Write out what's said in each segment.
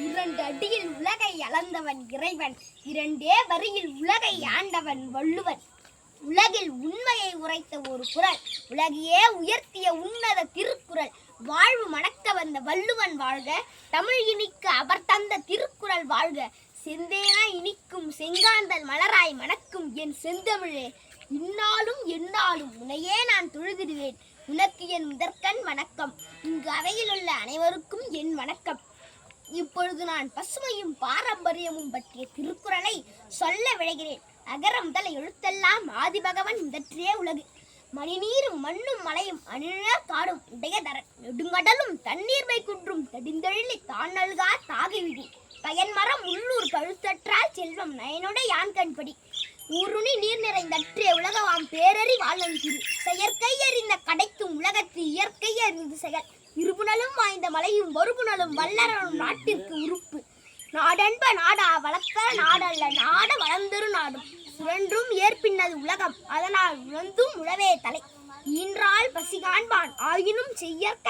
இரண்டு அடியில் உலகை அளந்தவன் இறைவன், இரண்டே வரியில் உலகை ஆண்டவன் வள்ளுவன். உலகில் உண்மையை உரைத்த ஒரு குரல், உலகையே உயர்த்திய உன்னத திருக்குறள். வாழ்வு மணக்க வந்த வள்ளுவன் வாழ்க, தமிழ் இனிக்க அவர் தந்த திருக்குறள் வாழ்க. செந்தேனாய் இனிக்கும் செங்காந்தல் மலராய் மணக்கும் என் செந்தமிழே, இந்நாளும் எந்நாளும் உன்னையே நான் தொழுதிடுவேன். உனக்கு என் முதற்கண் வணக்கம். இங்கு அவையில் உள்ள அனைவருக்கும் என் வணக்கம். இப்பொழுது நான் பசுமையும் பாரம்பரியமும் பற்றிய திருக்குறளை சொல்ல விளைகிறேன். அகர முதல எழுத்தெல்லாம் ஆதிபகவன் முதற்றே உலகு. மணிநீரும் மண்ணும் மலையும் அணிழர் காடும் உடையதரன், நெடுங்கடலும் தண்ணீர்மை குன்றும் தடிந்தெழிலி தான் நல்கா தாகிவிடி. பயன்மரம் உள்ளூர் கழுத்தற்றால் செல்வம் நயனுடைய யான் கண்படி. ஊருணி நீர் நிறைந்தற்றே உலகவாம் பேரறி வாழ்நன்கிரி. செயற்கை அறிந்த கடைக்கும் உலகத்து இயற்கை அறிந்து செயல். இருபுணலும் வாய்ந்த மலையும் ஒருபுணலும் வல்லரனும் நாட்டிற்கு உறுப்பு. நாடென்ப நாடா வளர்த்த நாடல்ல நாட வளர்ந்திரு நாடும். சுழன்றும் ஏற்பின்னது உலகம், அதனால் உழந்தும் உழவே தலை. ஈன்றால் பசி காண்பான் ஆயினும் செய்யற்க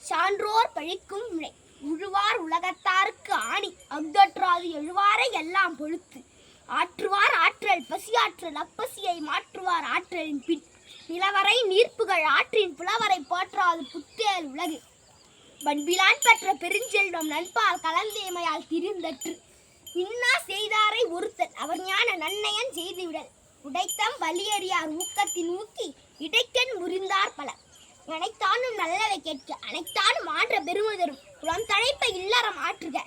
சான்றோர் பழிக்கும் வினை. உழுவார் உலகத்தாருக்கு ஆணி, அஃதற்றாது எழுவாரை எல்லாம் பொழுத்து. ஆற்றுவார் ஆற்றல் பசியாற்றல், அப்பசியை மாற்றுவார் ஆற்றலின் பின். நிலவரை நீர்ப்புகள் ஆற்றின் புலவரை போற்றாது புத்தேல் உலகு. பண்பிலான் பெற்ற பெருஞ்செல்வம் நண்பால் கலந்தேமையால் திரிந்தற்று. இன்னா செய்தாரை ஒருத்தன் அவர் ஞான நன்னயன் செய்துவிடல். உடைத்தம் வலியறியார் ஊக்கத்தின் ஊக்கி இடைக்கண் முறிந்தார் பலர். அனைத்தானும் நல்லவை கேட்க அனைத்தானும் ஆன்ற பெருமுதரும். குளம் தழைப்ப இல்லறம் ஆற்றுக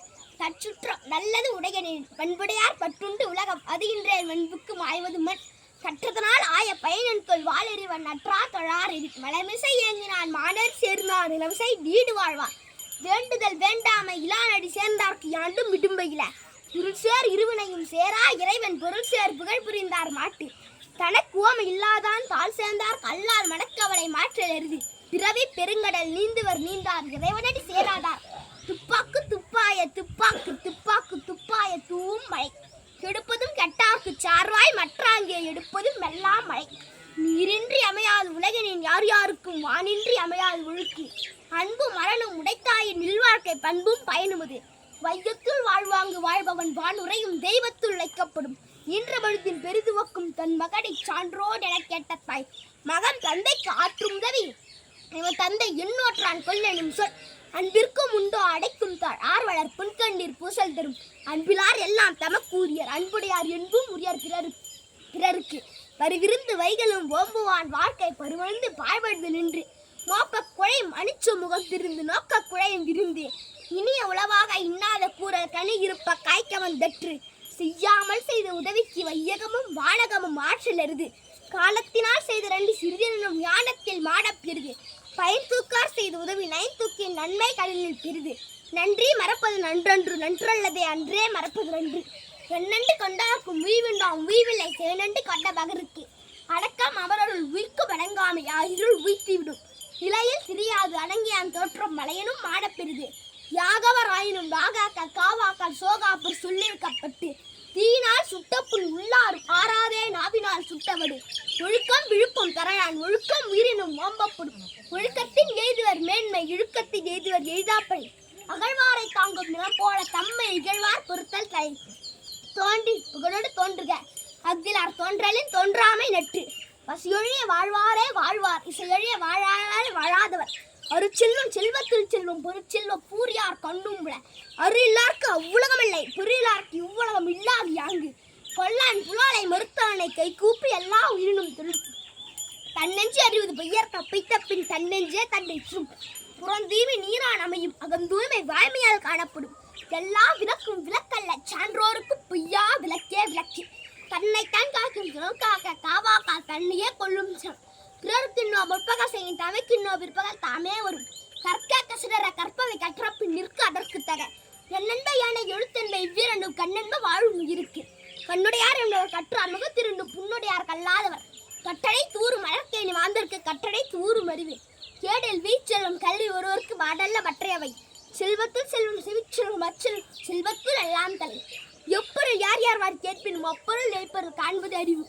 தற்சுற்றம் நல்லது உடையனின். பண்புடையார் பற்றுண்டு உலகம் அது இன்றைய மண்புக்கு மாய்வது மண். கற்றதனால் ஆய பயனன்கொள் வாளறிவன் நற்றா தொழார் எரி. மலமிசை ஏங்கினான் மாணர் சேர்ந்தார் நிலமிசை வீடு வாழ்வார். வேண்டுதல் வேண்டாமை இலானடி சேர்ந்தார்க்கு யாண்டும் விடும்பையில. இருள் சேர் இருவினையும் சேரா இறைவன் பொருள் சேர் புகழ் புரிந்தார் மாட்டு. தனக்கு உவமை இல்லாதான் தாழ் சேர்ந்தார் கல்லால் மனக்கவலை மாற்றல் எருது. பிறவி பெருங்கடல் நீந்துவர் நீந்தார் இறைவனடி சேராதார். துப்பாக்கு துப்பாய துப்பாக்கு துப்பாக்கு துப்பாய தூவும் மழை. கெடுப்பதும் கெட்டார்க்கு சார்வாய் மற்றாங்கே எடுப்பதும் மெல்லாம் மழை. நீரின்றி அமையாது உலகினின் யார் யாருக்கும் வானின்றி அமையாது ஒழுக்கு. அன்பு மரணம் உடைத்தாயின் நில்வாழ்க்கை பண்பும் பயனுமது. வையத்துள் வாழ்வாங்கு வாழ்பவன் வானுரையும் தெய்வத்துள் வைக்கப்படும். ஈன்ற பொழுதில் பெரிதுவக்கும் தன் மகனை சான்றோடு என கேட்ட தாய். மகன் தந்தைக்கு ஆற்றும் உதவி இவன் தந்தை எண்ணோற்றான் கொல்லெனும் சொல். அன்பிற்கும் உண்டோ அடைக்கும் தாழ் ஆர்வலர் புன்கண்ணீர் பூசல் தரும். அன்பிலார் எல்லாம் தமக்கூறியர் அன்புடையார் என்பும் உரியர் பிறருக்கு. வருவிருந்து வைகளும் ஓம்புவான் வாழ்க்கை பருவந்து பாழ்வழுது நின்று. நோக்க குழையும் அணிச்சு முகம் திருந்து நோக்க குழையும் விருந்து. இனிய உளவாக இன்னாத கூறல் கனி இருப்ப காய்க்கவன் தற்று. செய்யாமல் செய்த உதவிக்கு வையகமும் வானகமும் ஆற்றல் அருது. காலத்தினால் செய்த ரெண்டு சிறிதனும் ஞானத்தில் மாடப்பெருது. பயன் தூக்கார் செய்த உதவி நயன் தூக்கின் நன்மை கடலில் பெரிது. நன்றி மறப்பது நன்றன்று நன்றல்லதே அன்றே மறப்பது நன்று. எண்ணண்டு கொண்டார்க்கும் உய்வுண்டாம் உய்வில்லை தேனண்டு கொண்ட பகருக்கு. அடக்கம் அவரருள் உயிர்க்கு வழங்காமை ஆயிருள் உய்த்திவிடும். இலையில் சிறியாது அடங்கியான் தோற்றம் மலையனும் மாடப்பெரிது. யாகவர் ஆயினும் யாகாக்க காவாக்கால் சோகாப்பர் சொல்லிருக்கப்பட்டு. தீயினால் சுட்டப்புண் உள்ளார் ஆறாதே நாவினால் சுட்டவடு. ஒழுக்கம் விழுப்பம் தரையான் ஒழுக்கம் உயிரினும் ஓம்பப்படும். ஒழுக்கத்தின் எய்துவர் மேன்மை இழுக்கத்தின் எய்துவர் எய்தாப்பை. அகழ்வாரை தாங்கும் நிலம் போல தம்மை இகழ்வார் பொறுத்தல் தலை. தோன்றி புகழோடு தோன்றுக அஃதிலார் தோன்றலின் தோன்றாமை நட்டு. பசியொழிய வாழ்வாரே வாழ்வார் இசையொழிய வாழாரே வாழாதவர். அருச்செல்வம் செல்வத்தில் செல்வம் பொருட்செல்வம் பூரியார் கண்ணும் விட. அரு இல்லார்க்கு அவ்வுலகமில்லை பொருளார்க்கு இவ்வுலகம் இல்லாது யாங்கு. கொல்லான் புலாலை மறுத்தானை கை கூப்பி எல்லா உயிரினும் தொழிற்கும். தன்னெஞ்சு அறிவது பெயர் தப்பித்த பின் தன்னெஞ்சே தன்னை சும். புறந்தூய்மை நீரான் அமையும் அகந்தூய்மை வாய்மையால் காணப்படும். எல்லா விளக்கும் விளக்கல்ல சான்றோருக்கு பொய்யா விளக்கே விளக்கு. தன்னைத்தான் காக்கும் காக்க காவாக்கா தன்னையே கொள்ளும் சம். பிறருக்கின்னோ முற்பகல் செய்யும் தமைக்கின்னோ பிற்பகல் தாமே வரும். கற்க கசிடர கற்பவை கற்றப்பின் நிற்க அதற்கு தக. என்னென்ப யானை எழுத்தென்ப இவ்விரண்டும் கண்ணென்ப வாழும் இருக்கு. கண்ணுடையார் என்பவர் கற்றார் முகத்திருண்டு புண்ணுடையார் கல்லாதவர். கட்டளை தூரும் மலர்கேணி மாந்தருக்கு கட்டளை தூரும் அறிவு. கேடில் வீச்செல்வம் கல்வி ஒருவருக்கு வாடல்ல மற்றையவை. செல்வத்தில் செல்வம் செவிச்செல்வம் அச்சல் செல்வத்தில் எல்லாம் தலை. எப்பொருள் யார் யார் வார் கேட்பினும் அப்பொருள் ஏற்பொருள் காண்பது அறிவு.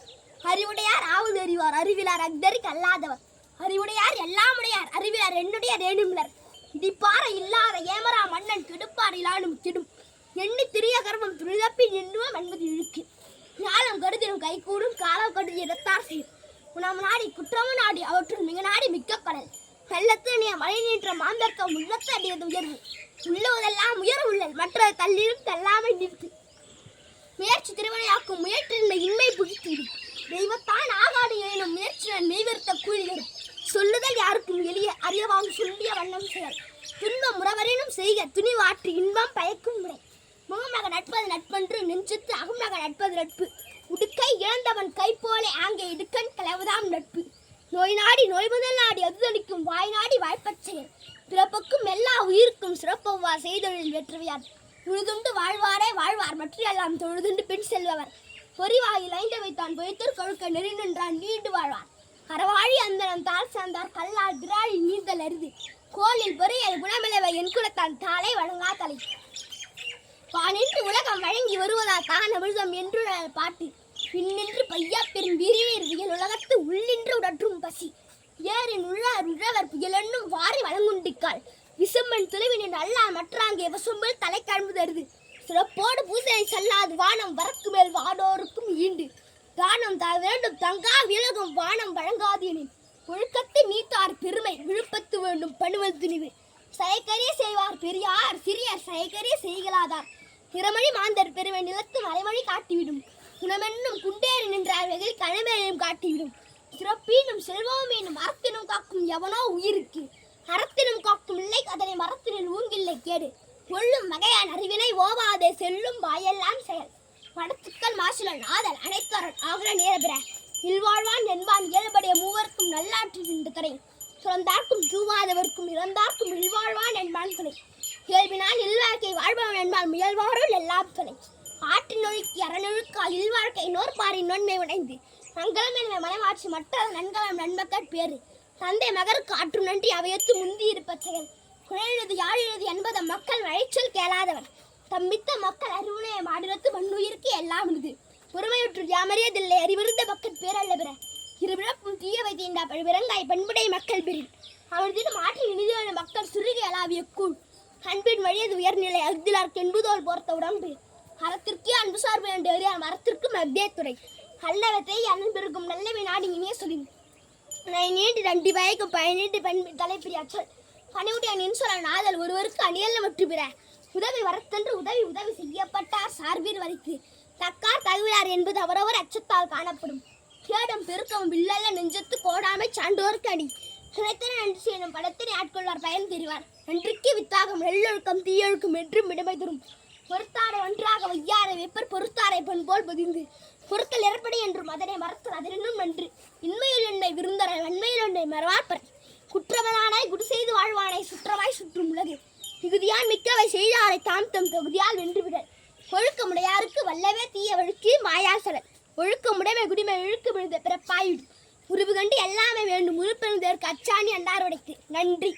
அறிவுடையார் ஆவது அறிவார் அறிவிலார் அக்தரி கல்லாதவர். அறிவுடையார் எல்லாமுடையார் அறிவிலார் என்னுடைய ரேணுமிலர். இடிப்பார இல்லாத ஏமரா மன்னன் கெடுப்பார் இலானும் கெடும். எண்ணி திரிய கர்மம் துணிதப்பி நின்றுவோம் என்பது இழுக்கு. ஞானம் கருதினும் கைகூடும் காலம் கருதி இடத்தார் செய்யும். உணவு நாடி குற்றமும் நாடி அவற்றுள் மிக நாடி மிக்கப்படல். வெள்ளத்து நீ மழை நீன்ற மாந்தர்க்கம் உள்ளத்து அடியது உயர்வு. உள்ளுவதெல்லாம் உயர் உள்ளல் மற்ற தள்ளிலும் தள்ளாமை நிறுத்து. முயற்சி திருவினையாக்கும் முயற்றின்மை இன்மை புகித்தீடு. தெய்வத்தான் ஆகாடு எனும் முயற்சியுடன் மெய்வருத்த கூலி வரும். சொல்லுதல் யாருக்கும் எளிய அறியவாங்க சொல்லிய வண்ணம் செயல். துன்பம் முறவரினும் செய்க துணிவாற்று இன்பம் பயக்கும் முறை. முகமாக நட்பது நட்பன்று நெஞ்சத்து அகமாக நட்பது நட்பு. உடுக்கை இழந்தவன் கை போல ஆங்கே இடுக்கண் கலவுதாம் நட்பு. நோய் நாடி நோய் முதல் நாடி அதுதளிக்கும் வாய் நாடி வாய்ப்பச் செயல். பிறப்புக்கும் எல்லா உயிருக்கும் சிறப்பவ்வா செய்தொழில் வெற்றுவையார். உழுதுண்டு வாழ்வாரே வாழ்வார் மற்றையெல்லாம் தொழுதுண்டு பின் செல்பவர். பொறிவாயில் ஐந்தவை தான் பொய்த்தர் கொழுக்க நெறி நின்றான் நீண்டு வாழ்வார். கரவாழி அந்தனம் தாழ் சார்ந்தார் கல்லால் திராழி நீந்தல் அருது. கோலில் பொறியல் குணமிழவை என் குலத்தான் தாளை வழங்கா தலை. வானின்று உலகம் வழங்கி வருவதால் தான் அமிழ்தம் என்று பாட்டு. பின்னின்று பையா பெரும் விரிவீர் வியல் உலகத்து உள்ளின்று உடற்றும் பசி. ஏரின் உள்ளார் உழவர் புயலென்னும் வாரி வழங்குண்டிக்கால். விசும்பன் துளைவினின் அல்லா மற்றாங்கே வசும்பல் தலை கழும்பு தருது. சிறப்போடு பூசனை செல்லாது வானம் வரக்கு மேல் வானோருக்கும் ஈண்டு. தானம் தா வேண்டும் தங்கா விலகும் வானம் வழங்காது எனின். ஒழுக்கத்தை நீத்தார் பெருமை விழுப்பத்து வேண்டும் பணுவல் துணிவு. சயக்கரிய செய்வார் பெரியார் சிறியர் சயக்கரிய செய்கலாதார். திறமணி மாந்தர் பெருமை நிலத்து மலைமொழி காட்டிவிடும். குணமென்னும் குண்டேறி நின்றார் வெகில் கணமேனும் காட்டிவிடும். சிறப்பீனும் செல்வம் என்னும் அறத்தினும் காக்கும் எவனோ உயிருக்கு. அறத்தினும் காக்கும் இல்லை அதனை மரத்தினில் ஊங்கில்லை கேடு. கொள்ளும் வகையான் அறிவினை ஓவாதே செல்லும் வாயெல்லாம் செயல். படத்துக்கள் மாசுலன் ஆதல் அனைத்தரன் ஆகிற நேரபிற. இல்வாழ்வான் என்பான் இயல்படைய மூவருக்கும் நல்லாற்றி நின்று துறை. சுரந்தார்க்கும் தூவாதவர்க்கும் இறந்தார்க்கும் இல்வாழ்வான் என்பான் துணை. இயல்பினால் இல்வாழ்க்கை வாழ்பவன் என்பான் முயல்வாருள் எல்லாம் துணை. ஆற்றின் நொழுக்கி அறநொழுக்கால் இல்வாழ்க்கை நோற்பாரின் நன்மை உடைந்து. மங்களம் எனவே மனமாட்சி மற்ற நன்கலம் நன்மக்கள் பேரு. தந்தை மகருக்கு ஆற்றும் நன்றி அவையத்து முந்தி இருப்ப செயல். குழலெழுது யாழெழுது என்பதை மக்கள் வழைச்சொல் கேளாதவன். தம்பித்த மக்கள் அறிவுனைய மாநிலத்து மண்ணுயிருக்கு எல்லாம் இது. பொறுமையுற்று யாமறியதில்லை அறிவிருந்த மக்கள் பேரல்ல பிற. இருபிறப்பும் தீயவை தீண்டா பழுவிறங்காய் பண்புடை மக்கள் பிரின். அவர்தினம் ஆற்றில் இனிதான மக்கள் சுருகி அளாவிய கூழ். அன்பின் வழியது உயர்நிலை அகுதிலார்க்கு என்பதோல் போர்த்த உடம்பு. அறத்திற்கே அன்பு சார்பு என்று அறியார் மரத்திற்கும் அவ்வே துறை. அல்லவத்தை அன்பிற்கும் நல்லவை நாடு இனிய சொல்லின். நீண்டு நன்றி பயக்கும் பயனீட்டு பெண் தலைப்பிரியா சொல். பணிவுடைய நின் சொல்ல நாதல் ஒருவருக்கு அணியல்ல மற்ற பிற. உதவி வரத்தென்று உதவி உதவி செய்யப்பட்டார் சார்பீர் வரைக்கு. தக்கார் தகுவிலார் என்பது அவரவர் அச்சத்தால் காணப்படும். கேடும் பெருக்கவும் வில்லல்ல நெஞ்சத்து கோடாமை சான்றோருக்கு அடி. துணைத்தன நன்றி செய்யும் படத்தினை ஆட்கொள்வார் பயன் தெரிவார். நன்றிக்கு வித்தாகும் எல்லொழுக்கம் தீயொழுக்கும் என்றும் இடமை தரும். பொறுத்தாரை ஒன்றாக வையாரை வெப்பர் பொறுத்தாரை பொன் போல் பொதிந்து. பொறுத்தல் ஏற்படி என்றும் அதனை மறத்தல் அதனும் நன்று. இன்மையில் எண்ணெய் விருந்தரை வன்மையில் எண்ணெய் மறவார்ப்பர். குற்றவனானாய் குடி செய்து வாழ்வானை சுற்றமாய் சுற்றும் உலகு. மிகுதியால் மிக்கவை செய்தாரை தாம் தம் தொகுதியால் வென்றுவிடல். ஒழுக்கமுடையாருக்கு வல்லவே தீய வழுக்கி மாயால் சடல். ஒழுக்கமுடைமை குடிமை இழுக்கு விழுந்த பிறப்பாயிடும். உருவு கண்டு எல்லாமே வேண்டும் உறுப்பினருக்கு அச்சாணி அண்டார் உடைத்து. நன்றி.